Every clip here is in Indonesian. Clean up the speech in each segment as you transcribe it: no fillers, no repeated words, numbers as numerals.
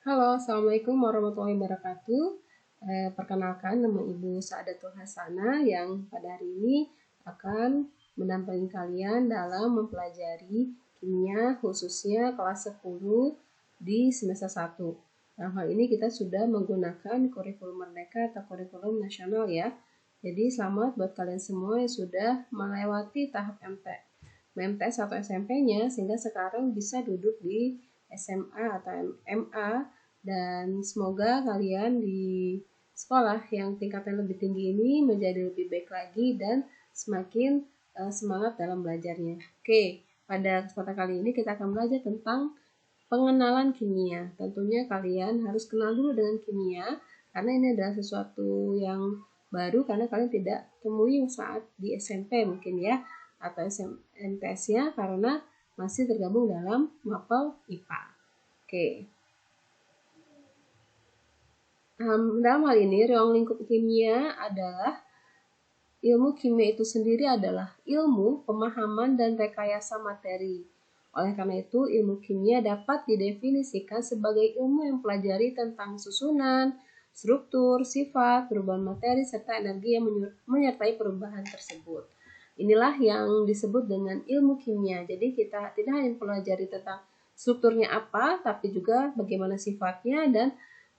Halo, Assalamualaikum warahmatullahi wabarakatuh. Perkenalkan, nama Ibu Saadatul Hasanah yang pada hari ini akan mendampingi kalian dalam mempelajari kimia khususnya kelas 10 di semester 1. Dalam hal ini kita sudah menggunakan kurikulum Merdeka atau kurikulum nasional ya. Jadi selamat buat kalian semua yang sudah melewati tahap MTS atau SMP-nya sehingga sekarang bisa duduk di SMA atau MA, dan semoga kalian di sekolah yang tingkatnya lebih tinggi ini menjadi lebih baik lagi dan semakin semangat dalam belajarnya. Oke, pada kesempatan kali ini kita akan belajar tentang pengenalan kimia. Tentunya kalian harus kenal dulu dengan kimia karena ini adalah sesuatu yang baru karena kalian tidak temui saat di SMP mungkin ya, atau MTS-nya karena masih tergabung dalam mapel IPA. Oke. Dalam hal ini, ruang lingkup kimia adalah ilmu kimia itu sendiri adalah ilmu pemahaman dan rekayasa materi. Oleh karena itu, ilmu kimia dapat didefinisikan sebagai ilmu yang mempelajari tentang susunan, struktur, sifat, perubahan materi, serta energi yang menyertai perubahan tersebut. Inilah yang disebut dengan ilmu kimia. Jadi kita tidak hanya mempelajari tentang strukturnya apa, tapi juga bagaimana sifatnya dan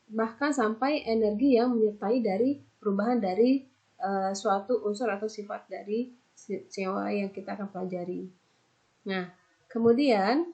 bahkan sampai energi yang menyertai dari perubahan dari suatu unsur atau sifat dari senyawa yang kita akan pelajari. Nah, kemudian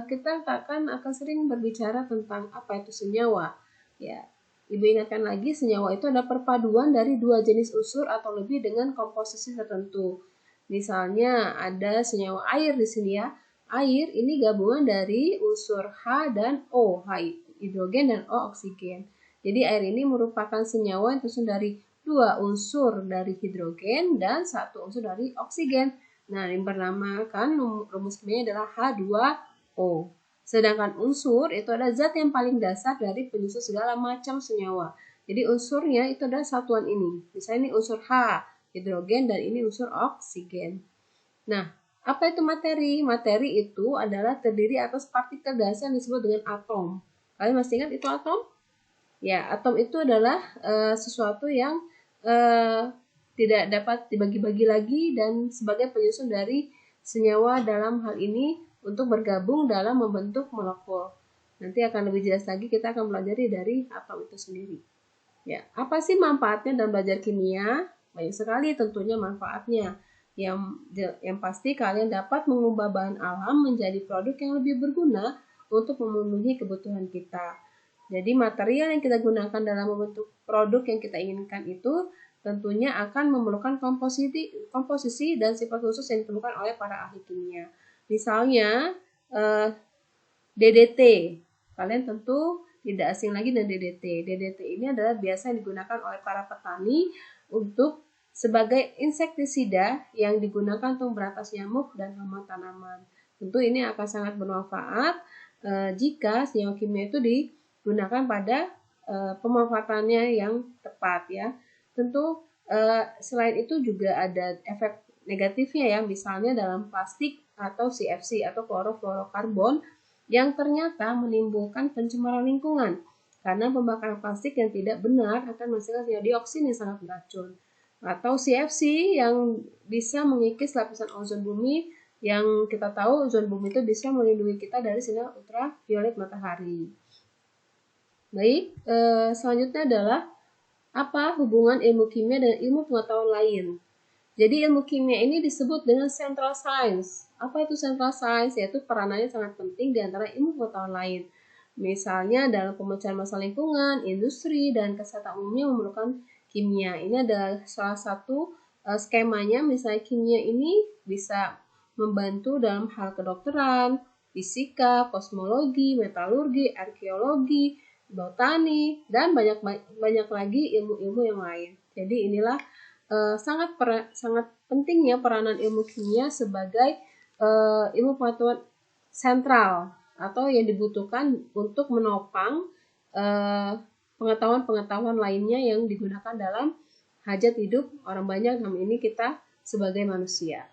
kita akan sering berbicara tentang apa itu senyawa. Ya, Ibu ingatkan lagi, senyawa itu adalah perpaduan dari dua jenis unsur atau lebih dengan komposisi tertentu. Misalnya ada senyawa air di sini ya. Air ini gabungan dari unsur H dan O, H hidrogen dan O oksigen. Jadi air ini merupakan senyawa yang tersusun dari dua unsur dari hidrogen dan satu unsur dari oksigen. Nah, yang bernamakan rumus kimianya adalah H2O. Sedangkan unsur itu adalah zat yang paling dasar dari penyusun segala macam senyawa. Jadi unsurnya itu adalah satuan ini. Misalnya ini unsur H, hidrogen, dan ini unsur oksigen. Nah, apa itu materi? Materi itu adalah terdiri atas partikel dasar yang disebut dengan atom. Kalian masih ingat itu atom? Ya, atom itu adalah sesuatu yang tidak dapat dibagi-bagi lagi dan sebagai penyusun dari senyawa dalam hal ini untuk bergabung dalam membentuk molekul. Nanti akan lebih jelas lagi, kita akan pelajari dari atom itu sendiri. Ya, apa sih manfaatnya dalam belajar kimia? Banyak sekali tentunya manfaatnya. Yang pasti kalian dapat mengubah bahan alam menjadi produk yang lebih berguna untuk memenuhi kebutuhan kita. Jadi material yang kita gunakan dalam membentuk produk yang kita inginkan itu tentunya akan memerlukan komposisi dan sifat khusus yang ditemukan oleh para ahli kimia. Misalnya DDT, kalian tentu tidak asing lagi dengan DDT. DDT ini adalah biasa yang digunakan oleh para petani untuk sebagai insektisida yang digunakan untuk berantas nyamuk dan hama tanaman. Tentu ini akan sangat bermanfaat jika senyawa kimia itu digunakan pada pemanfaatannya yang tepat ya. Tentu selain itu juga ada efek negatifnya ya, misalnya dalam plastik atau CFC atau klorofluorokarbon yang ternyata menimbulkan pencemaran lingkungan karena pembakaran plastik yang tidak benar akan menghasilkan dioksin yang sangat beracun, atau CFC yang bisa mengikis lapisan ozon bumi yang kita tahu ozon bumi itu bisa melindungi kita dari sinar ultraviolet matahari. Baik, selanjutnya adalah apa hubungan ilmu kimia dan ilmu pengetahuan lain. Jadi ilmu kimia ini disebut dengan central science. Apa itu central science? Yaitu peranannya sangat penting di antara ilmu pengetahuan lain. Misalnya dalam pemecahan masalah lingkungan, industri, dan kesehatan umumnya memerlukan kimia. Ini adalah salah satu skemanya. Misalnya kimia ini bisa membantu dalam hal kedokteran, fisika, kosmologi, metalurgi, arkeologi, botani, dan banyak lagi ilmu-ilmu yang lain. Jadi inilah sangat pentingnya peranan ilmu kimia sebagai ilmu pengetahuan sentral atau yang dibutuhkan untuk menopang pengetahuan-pengetahuan lainnya yang digunakan dalam hajat hidup orang banyak, dalam ini kita sebagai manusia.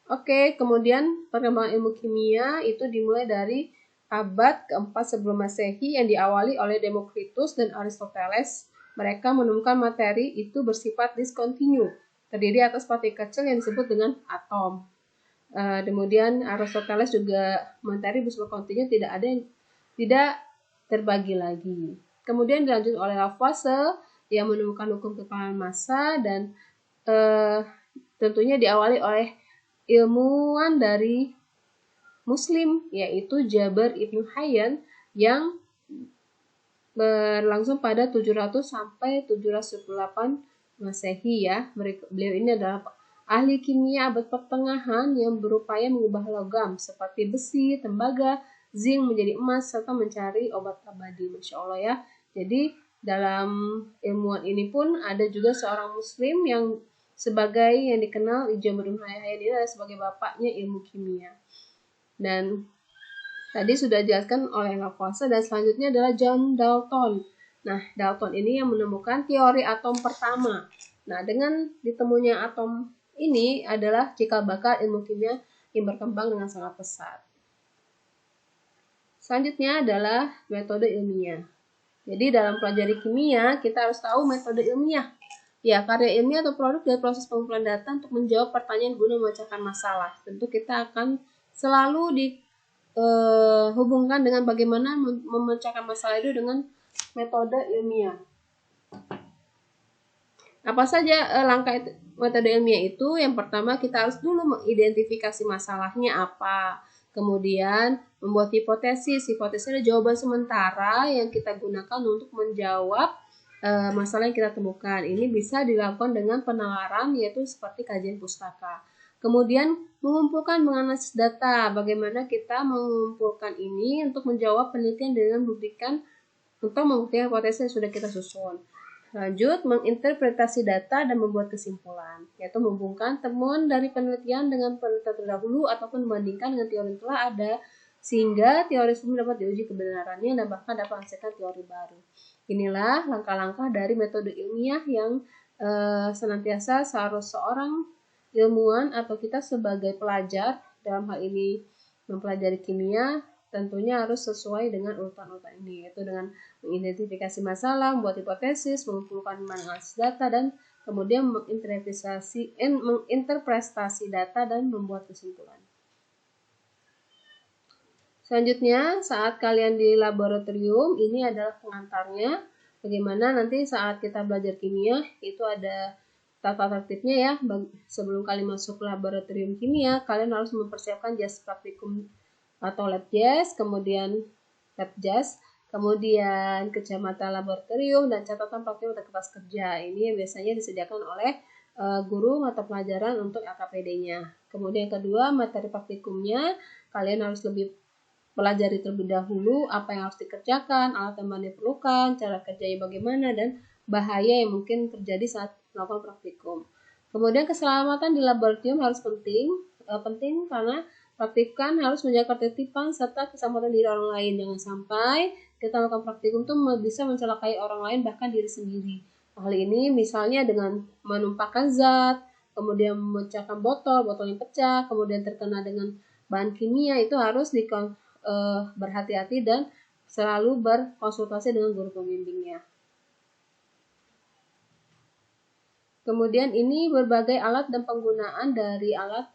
Oke, kemudian perkembangan ilmu kimia itu dimulai dari abad keempat sebelum Masehi yang diawali oleh Demokritus dan Aristoteles. Mereka menemukan materi itu bersifat diskontinu, terdiri atas partikel kecil yang disebut dengan atom. Kemudian Aristoteles juga materi bersifat kontinu tidak terbagi lagi. Kemudian dilanjut oleh Lavoisier yang menemukan hukum kekalahan massa dan tentunya diawali oleh ilmuwan dari Muslim yaitu Jabir Ibnu Hayyan yang berlangsung pada 700 sampai 718 Masehi ya. Beliau ini adalah ahli kimia abad pertengahan yang berupaya mengubah logam seperti besi, tembaga, zinc menjadi emas serta mencari obat abadi. Masya Allah ya. Jadi dalam ilmuwan ini pun ada juga seorang Muslim yang sebagai yang dikenal Jabir Ibnu Hayyan ini adalah sebagai bapaknya ilmu kimia. Dan tadi sudah dijelaskan oleh Lavoisier dan selanjutnya adalah John Dalton. Nah, Dalton ini yang menemukan teori atom pertama. Nah, dengan ditemunya atom ini adalah cikal bakal ilmu kimia yang berkembang dengan sangat pesat. Selanjutnya adalah metode ilmiah. Jadi dalam pelajari kimia, kita harus tahu metode ilmiah. Ya, karya ilmiah atau produk dari proses pengumpulan data untuk menjawab pertanyaan guna memecahkan masalah. Tentu kita akan selalu dihubungkan dengan bagaimana memecahkan masalah itu dengan metode ilmiah. Apa saja langkah metode ilmiah itu? Yang pertama kita harus dulu mengidentifikasi masalahnya apa. Kemudian membuat hipotesis. Hipotesis adalah jawaban sementara yang kita gunakan untuk menjawab masalah yang kita temukan. Ini bisa dilakukan dengan penalaran yaitu seperti kajian pustaka. Kemudian mengumpulkan menganalisis data. Bagaimana kita mengumpulkan ini untuk menjawab penelitian dengan membuktikan hipotesis yang sudah kita susun. Lanjut, menginterpretasi data dan membuat kesimpulan, yaitu menghubungkan temuan dari penelitian dengan penelitian terdahulu ataupun membandingkan dengan teori yang telah ada sehingga teori sebelum dapat diuji kebenarannya dan bahkan dapat menghasilkan teori baru. Inilah langkah-langkah dari metode ilmiah yang senantiasa seharusnya seorang ilmuwan atau kita sebagai pelajar dalam hal ini mempelajari kimia tentunya harus sesuai dengan urutan-urutan ini, yaitu dengan mengidentifikasi masalah, membuat hipotesis, mengumpulkan menganalisis data, dan kemudian menginterpretasi data dan membuat kesimpulan. Selanjutnya, saat kalian di laboratorium, ini adalah pengantarnya. Bagaimana nanti saat kita belajar kimia, itu ada tata tertibnya ya. Sebelum kalian masuk laboratorium kimia, kalian harus mempersiapkan jas praktikum atau lab jas, kemudian lab jas, kemudian kacamata laboratorium, dan catatan praktikum atau kertas kerja. Ini yang biasanya disediakan oleh guru mata pelajaran untuk LKPD-nya. Kemudian yang kedua, materi praktikumnya, kalian harus lebih pelajari terlebih dahulu apa yang harus dikerjakan, alat yang diperlukan, cara kerjanya bagaimana, dan bahaya yang mungkin terjadi saat melakukan praktikum. Kemudian keselamatan di laboratorium harus penting karena praktikum harus menjaga ketertiban serta keselamatan diri orang lain. Jangan sampai kita melakukan praktikum itu bisa mencelakai orang lain bahkan diri sendiri. Hal ini misalnya dengan menumpahkan zat, kemudian memecahkan botol yang pecah, kemudian terkena dengan bahan kimia, itu harus berhati-hati dan selalu berkonsultasi dengan guru pembimbingnya. Kemudian ini berbagai alat dan penggunaan dari alat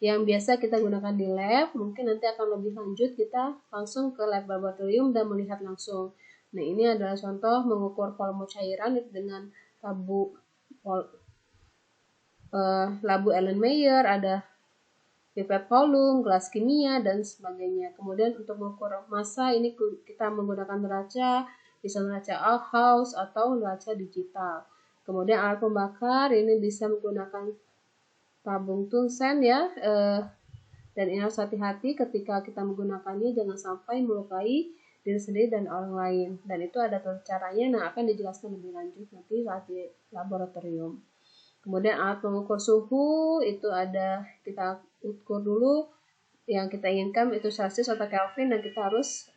yang biasa kita gunakan di lab. Mungkin nanti akan lebih lanjut kita langsung ke lab laboratorium dan melihat langsung. Nah, ini adalah contoh mengukur volume cairan dengan labu Erlenmeyer, ada pipet volume, gelas kimia, dan sebagainya. Kemudian untuk mengukur massa ini kita menggunakan neraca, bisa neraca Allhaus atau neraca digital. Kemudian alat pembakar ini bisa menggunakan tabung tungsten ya, dan ini harus hati-hati ketika kita menggunakannya, jangan sampai melukai diri sendiri dan orang lain. Dan itu ada caranya, nah akan dijelaskan lebih lanjut nanti saat di laboratorium. Kemudian alat pengukur suhu itu ada, kita ukur dulu yang kita inginkan itu Celsius atau Kelvin dan kita harus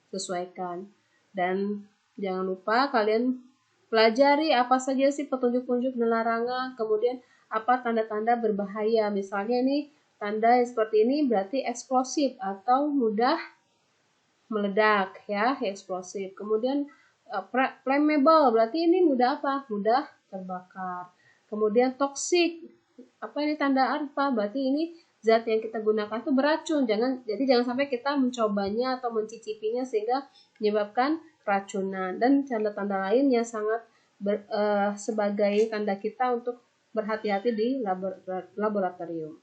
sesuaikan. Dan jangan lupa kalian pelajari apa saja sih petunjuk-petunjuk dan larangan, kemudian apa tanda-tanda berbahaya. Misalnya ini tanda seperti ini berarti eksplosif atau mudah meledak ya, eksplosif. Kemudian flammable berarti ini mudah apa? Mudah terbakar. Kemudian toxic, apa ini tanda apa? Berarti ini zat yang kita gunakan itu beracun. Jadi jangan sampai kita mencobanya atau mencicipinya sehingga menyebabkan keracunan. Dan tanda-tanda lain yang sangat sebagai tanda kita untuk berhati-hati di laboratorium.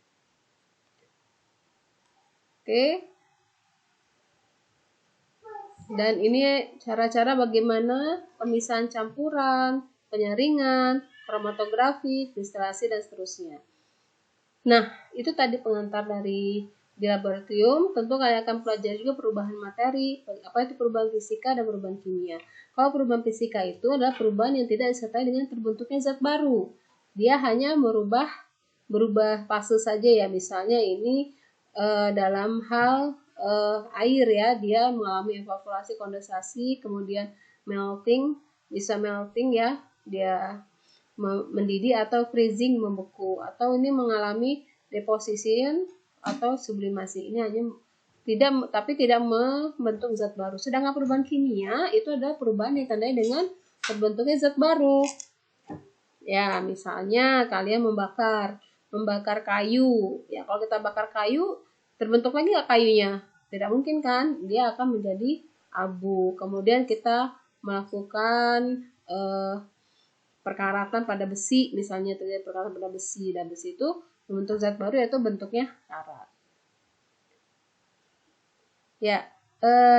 Oke. Dan ini cara-cara bagaimana pemisahan campuran, penyaringan, kromatografi, kristalasi, dan seterusnya. Nah, itu tadi pengantar dari di laboratorium. Tentu kalian akan pelajari juga perubahan materi, apa itu perubahan fisika dan perubahan kimia. Kalau perubahan fisika itu adalah perubahan yang tidak disertai dengan terbentuknya zat baru. Dia hanya berubah fase saja ya. Misalnya ini dalam hal air ya, dia mengalami evaporasi, kondensasi, kemudian melting, bisa melting ya, dia mendidih atau freezing, membeku, atau ini mengalami deposition atau sublimasi. Ini hanya tidak membentuk zat baru. Sedangkan perubahan kimia itu adalah perubahan yang ditandai dengan terbentuknya zat baru. Ya, misalnya kalian membakar kayu. Ya, kalau kita bakar kayu, terbentuk lagi nggak kayunya? Tidak mungkin kan? Dia akan menjadi abu. Kemudian kita melakukan perkaratan pada besi, misalnya terjadi perkaratan pada besi, dan besi itu membentuk zat baru yaitu bentuknya karat. Ya,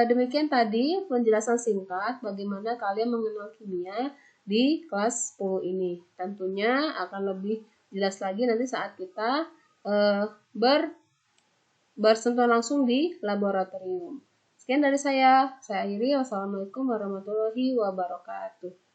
demikian tadi penjelasan singkat bagaimana kalian mengenal kimia di kelas 10 ini. Tentunya akan lebih jelas lagi nanti saat kita bersentuhan langsung di laboratorium. Sekian dari saya akhiri. Wassalamualaikum warahmatullahi wabarakatuh.